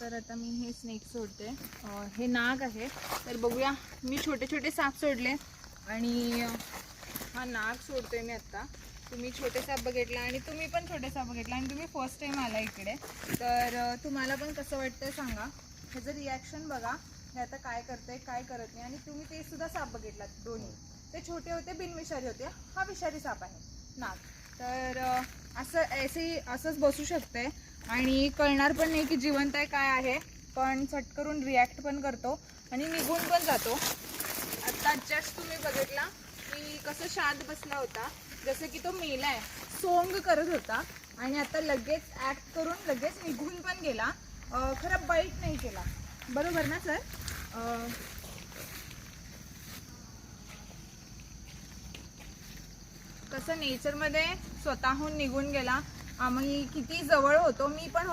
तर आता मी हे स्नेक सोडते. हे नाग आहे. तर बघूया, मी छोटे छोटे साप सोडले आणि हा नाग सोडतोय मी आत्ता. तुम्ही छोटे साप बघितला आणि तुम्ही पण छोटे साप बघितला आणि तुम्ही फर्स्ट टाईम आला इकडे, तर तुम्हाला पण कसं वाटतंय सांगा. ह्याचं रिॲक्शन बघा. हे आता काय करतंय काय करत नाही. आणि तुम्ही ते सुद्धा साप बघितलात दोन्ही. ते छोटे होते, बिनविषारी होते. हा विषारी साप आहे नाग. तर असंच बसू शकते आणि कळणार पण नाही की जिवंत आहे काय आहे, पण चट करून रिॲक्ट पण करतो आणि निघून पण जातो. आत्ता जस्ट तुम्ही बघितला की कसं शांत बसला होता, जसं की तो मेलाय, सोंग करत होता आणि आता लगेच ॲक्ट करून लगेच निघून पण गेला. खरं बाईट नाही केला, बरोबर ना सर? कसं नेचरमध्ये स्वतःहून निघून गेला. आम्ही किती जवळ होतो, मी पण